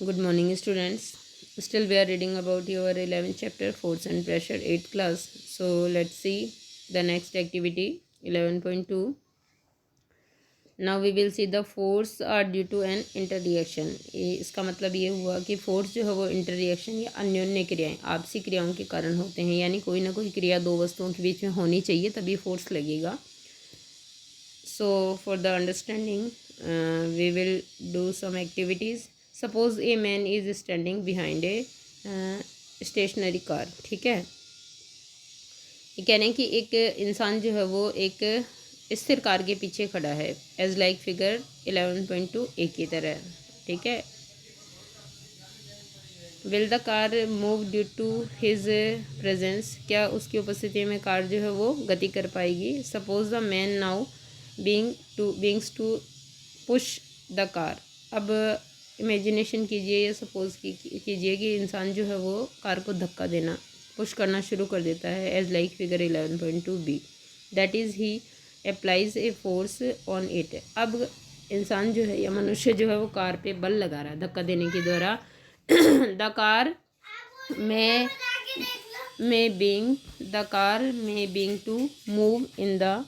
Good morning, students. Still, we are reading about your 11th chapter, Force and Pressure, 8th class. So, let's see the next activity, 11.2. Now, we will see the force are due to an interreaction. इसका मतलब ये हुआ कि force जो है वो इंटररिएक्शन या अन्योन्य क्रियाएं आपसी क्रियाओं के कारण होते हैं, यानी कोई ना कोई क्रिया दो वस्तुओं के बीच में होनी चाहिए तभी फोर्स लगेगा. So, for the understanding, we will do some activities. Suppose a man is standing behind a stationary car. ठीक है, ये कह रहे हैं कि एक इंसान जो है वो एक स्थिर कार के पीछे खड़ा है, एज लाइक फिगर 11.2 ए की तरह. ठीक है, will the car move due to his presence, क्या उसकी उपस्थिति में कार जो है वो गति कर पाएगी. Suppose the man now begins to push the car. अब इमेजिनेशन कीजिए या सपोज कीजिए कि इंसान जो है वो कार को धक्का देना पुश करना शुरू कर देता है, as like figure 11.2 B. That is he applies a force on it. अब इंसान जो है या मनुष्य जो है वो कार पे बल लगा रहा है धक्का देने के द्वारा. द कार में being to move in the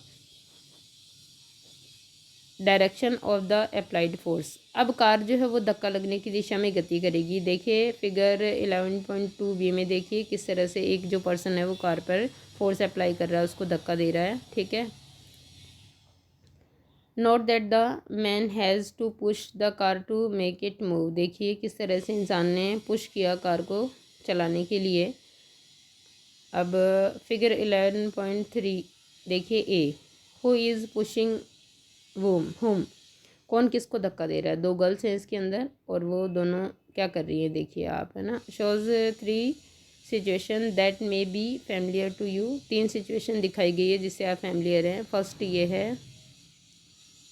direction of the applied force. अब कार जो है वो धक्का लगने की दिशा में गति करेगी. देखिए फिगर 11.2 बी में देखिए किस तरह से एक जो पर्सन है वो कार पर फोर्स अप्लाई कर रहा है, उसको धक्का दे रहा है. ठीक है, note that the man has to push the car to make it move. देखिए किस तरह से इंसान ने पुश किया कार को चलाने के लिए. अब फिगर 11.3 देखिए ए, हु इज़ पुशिंग होम, कौन किसको धक्का दे रहा है. दो गर्ल्स हैं इसके अंदर और वो दोनों क्या कर रही हैं देखिए आप, है ना. Shows 3 situation that may be familiar to you. 3 situation दिखाई गई है जिससे आप फैमिलियर हैं. फर्स्ट ये है,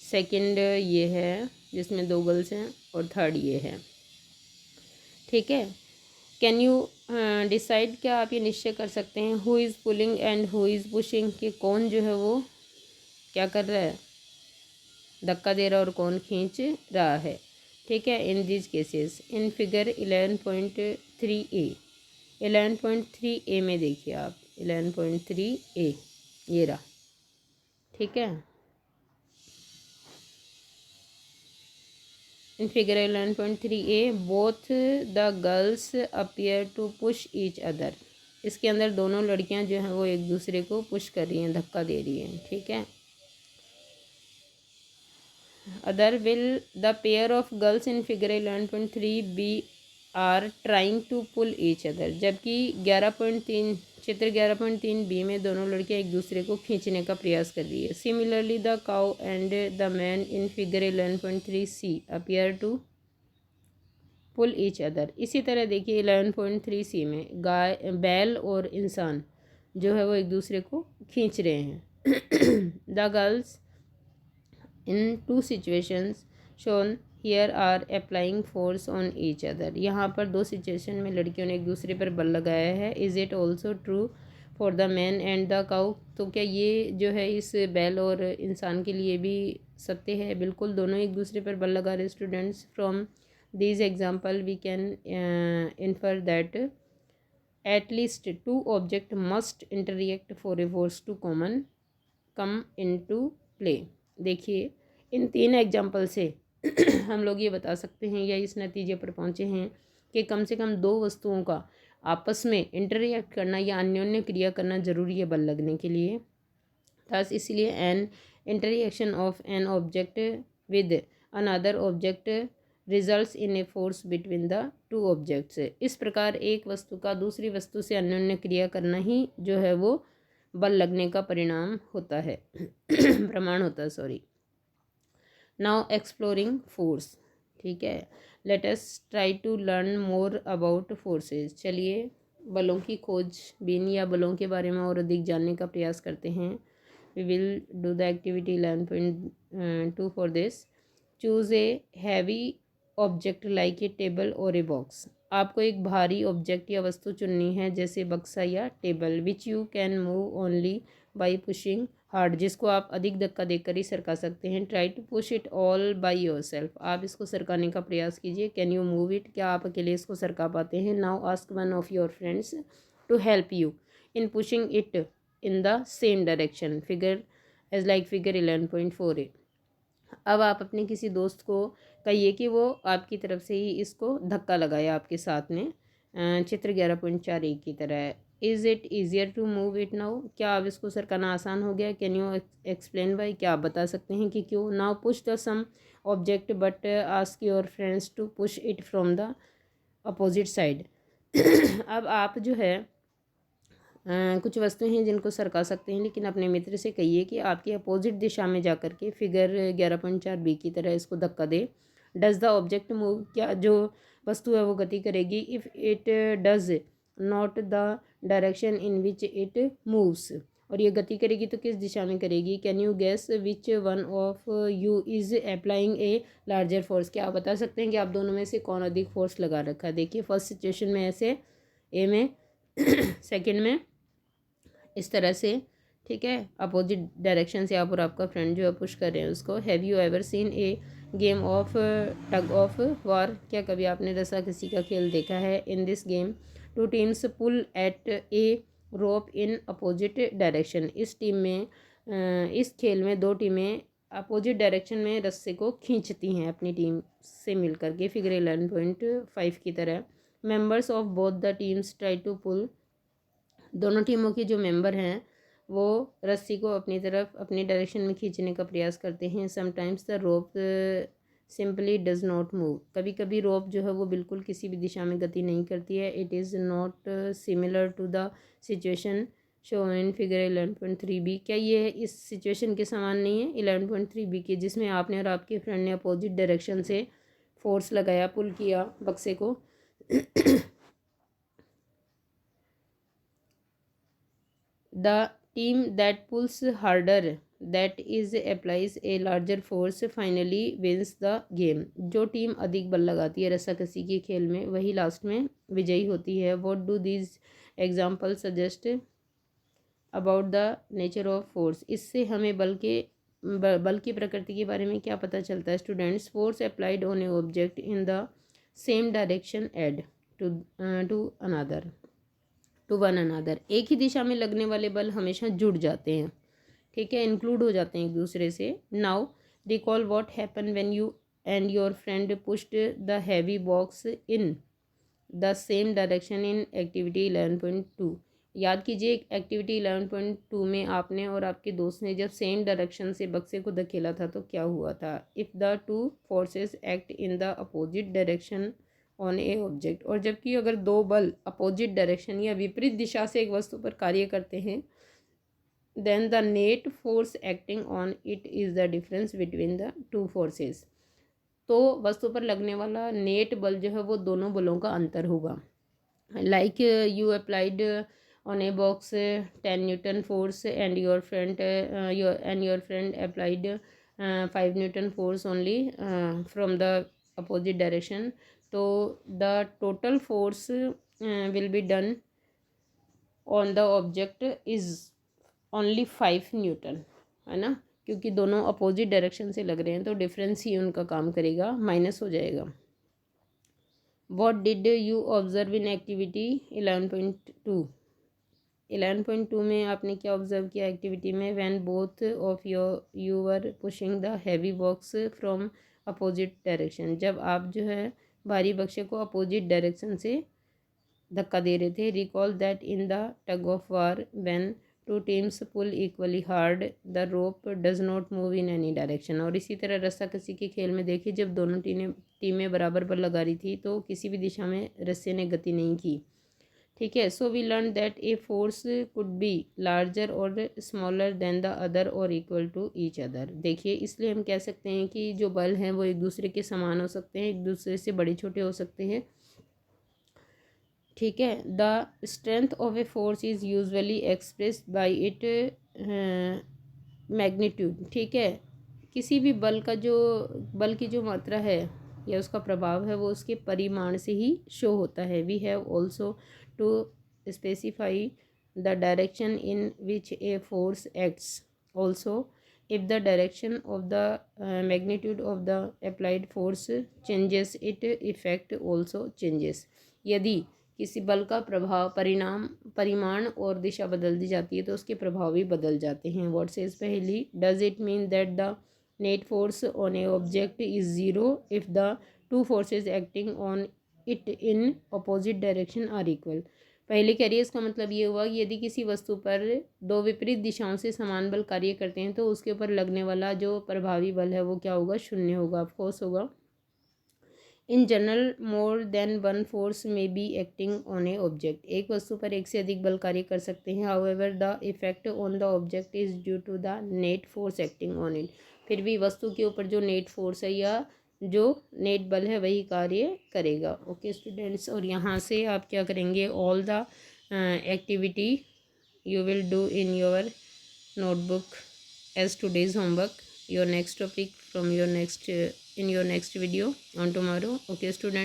सेकंड ये है जिसमें दो गर्ल्स हैं और थर्ड ये है. ठीक है, कैन यू डिसाइड, क्या आप ये निश्चय कर सकते हैं, who is pulling and who is pushing, कि कौन जो है वो क्या कर रहा है धक्का दे रहा है और कौन खींच रहा है. ठीक है, in this cases in figure 11.3 A. 11.3 A में देखिए आप, 11.3 ए ये रहा. ठीक है, in figure 11.3 A both the girls appear to push each other. इसके अंदर दोनों लड़कियां जो हैं वो एक दूसरे को पुश कर रही हैं, धक्का दे रही हैं. ठीक है, other will the pair of girls in figure 11.3 B are trying to pull each other. जबकि 11.3 चित्र 11.3 बी में दोनों लड़कियां एक दूसरे को खींचने का प्रयास कर रही है. Similarly the cow and the man in figure 11.3 C appear to pull each other. इसी तरह देखिए 11.3 सी में गाय बैल और इंसान जो है वो एक दूसरे को खींच रहे हैं. The girls in 2 situations shown here are applying force on each other. यहाँ पर 2 सिचुएशन में लड़कियों ने एक दूसरे पर बल लगाया है. Is it also true for the man and the cow. तो क्या ये जो है इस बैल और इंसान के लिए भी सत्य है. बिल्कुल, दोनों एक दूसरे पर बल लगा रहे. Students, from this example we can infer that at least 2 object must interact for a force to come into play. देखिए इन 3 एग्जाम्पल से हम लोग ये बता सकते हैं या इस नतीजे पर पहुँचे हैं कि कम से कम 2 वस्तुओं का आपस में इंटररिएक्ट करना या अन्योन्य क्रिया करना जरूरी है बल लगने के लिए. थस इसलिए an interaction of an object with another object results in a force between the 2 objects. इस प्रकार एक वस्तु का दूसरी वस्तु से अन्योन्य क्रिया करना ही जो है वो बल लगने का परिणाम होता है प्रमाण होता है. सॉरी. Now exploring force. ठीक है, let us try to learn more about forces. चलिए बलों की खोजबीन या बलों के बारे में और अधिक जानने का प्रयास करते हैं. We will do the activity 11.2 for this. Choose a heavy object like a table और ए बॉक्स. आपको एक भारी ऑब्जेक्ट या वस्तु चुननी है जैसे बक्सा या table, which you can move only by pushing hard, जिसको आप अधिक धक्का देकर ही सरका सकते हैं। Try to push it all by yourself, आप इसको सरकाने का प्रयास कीजिए। कैन यू मूव इट, क्या आप अकेले इसको सरका पाते हैं। Now ask one of your friends to help you in pushing it in the same direction, figure as like figure 11.48। अब आप अपने किसी दोस्त को कहिए कि वो आपकी तरफ से ही इसको धक्का लगाए आपके साथ में, चित्र 11.41 की तरह है। Is it easier to move it now, क्या अब इसको सरकाना आसान हो गया। कैन यू एक्सप्लेन वाई, क्या आप बता सकते हैं कि क्यों। Now push the same object but ask your friends to push it from the opposite side. अब आप जो है कुछ वस्तुएं हैं जिनको सरका सकते हैं, लेकिन अपने मित्र से कहिए कि आपकी अपोजिट दिशा में जा कर के फिगर 11.4b की तरह इसको धक्का दे। डज द ऑब्जेक्ट मूव, क्या जो वस्तु है वो गति करेगी। If it does not the direction in which it moves, और ये गति करेगी तो किस दिशा में करेगी। Can you guess which one of you is applying a larger force, क्या आप बता सकते हैं कि आप दोनों में से कौन अधिक फोर्स लगा रखा है। देखिए फर्स्ट सिचुएशन में ऐसे ए में सेकंड में इस तरह से, ठीक है, अपोजिट डायरेक्शन से आप और आपका फ्रेंड जो है पुश कर रहे हैं उसको। Have you ever seen a game of tug of war, क्या कभी आपने रस्सा किसी का खेल देखा है। In this game two teams pull at a rope in opposite direction, इस टीम में इस खेल में दो टीमें अपोजिट डायरेक्शन में रस्से को खींचती हैं अपनी टीम से मिल करके, फिगर 11.5 की तरह। Members of both the teams try to pull, दोनों टीमों के जो मेंबर हैं वो रस्सी को अपनी तरफ अपनी डायरेक्शन में खींचने का प्रयास करते हैं। Sometimes the rope simply does not move, कभी कभी रोप जो है वो बिल्कुल किसी भी दिशा में गति नहीं करती है। It is not similar to the situation show in figure 11.3b, क्या ये इस सिचुएशन के समान नहीं है 11.3b के, जिसमें आपने और आपके फ्रेंड ने अपोजिट डायरेक्शन से फोर्स लगाया, पुल किया बक्से को। The team that pulls harder, that is applies a larger force, finally wins the game, जो टीम अधिक बल लगाती है रस्साकसी के खेल में वही लास्ट में विजयी होती है। What do these examples suggest about the nature of force, इससे हमें बल की प्रकृति के बारे में क्या पता चलता है। Students, force applied on a object in the same direction add to one another, एक ही दिशा में लगने वाले बल हमेशा जुड़ जाते हैं, ठीक है, इंक्लूड हो जाते हैं एक दूसरे से। Now recall what happen when you and your friend pushed the heavy box in the same direction in activity 11.2, याद कीजिए एक्टिविटी 11.2 में आपने और आपके दोस्त ने जब सेम डायरेक्शन से बक्से को धकेला था तो क्या हुआ था। If the two forces act in the opposite direction on a object, और जबकि अगर दो बल अपोजिट डायरेक्शन या विपरीत दिशा से एक वस्तु पर कार्य करते हैं, then the net force acting on it is the difference between the two forces, तो वस्तु पर लगने वाला नेट बल जो है वो दोनों बलों का अंतर होगा। Like you applied on a box 10 newton force and your friend applied 5 newton force only from the opposite direction, तो the total force will be done on the object is only 5 newton, है ना, क्योंकि दोनों opposite direction से लग रहे हैं तो डिफरेंस ही उनका काम करेगा, माइनस हो जाएगा। What did you observe in activity 11.2, 11.2 में आपने क्या ऑब्जर्व किया एक्टिविटी में। When both of you were pushing the heavy box from opposite direction, जब आप जो है भारी बक्से को अपोजिट डायरेक्शन से धक्का दे रहे थे। Recall that in the tug of war when two teams pull equally hard the rope does not move in any direction, और इसी तरह रस्साकसी के खेल में देखिए जब दोनों टीमें बराबर बल लगा रही थी तो किसी भी दिशा में रस्से ने गति नहीं की, ठीक है। So we learn that a force could be larger और स्मॉलर देन द अदर और इक्वल टू ईच अदर, देखिए इसलिए हम कह सकते हैं कि जो बल हैं वो एक दूसरे के समान हो सकते हैं, एक दूसरे से बड़े छोटे हो सकते हैं, ठीक है। The strength of a force is usually expressed by it magnitude, ठीक है, किसी भी बल की जो मात्रा है या उसका प्रभाव है वो उसके परिमाण से ही शो होता है। We have also to specify the direction in which a force acts. Also, if the direction of the magnitude of the applied force changes, its effect also changes. यदि किसी बल का प्रभाव परिमाण और दिशा बदल दी जाती है तो उसके प्रभाव भी बदल जाते हैं. व्हाट सेज पहली, does it mean that the net force on a object is zero if the two forces acting on it in opposite direction are equal. पहले कह रही है इसका मतलब ये हुआ कि यदि किसी वस्तु पर दो विपरीत दिशाओं से समान बल कार्य करते हैं तो उसके ऊपर लगने वाला जो प्रभावी बल है वो क्या होगा, शून्य होगा, ऑफकोर्स होगा. In general more than one force may be acting on a object. एक वस्तु पर एक से अधिक बल कार्य कर सकते हैं. However the effect on the object is due to the net force acting on it. फिर भी वस्तु के ऊपर जो नेट फोर्स है या जो नेट बल है वही कार्य करेगा. ओके स्टूडेंट्स, और यहाँ से आप क्या करेंगे, all the activity you will do in your notebook as today's homework. Your next topic from your next in your next video on tomorrow. Okay students.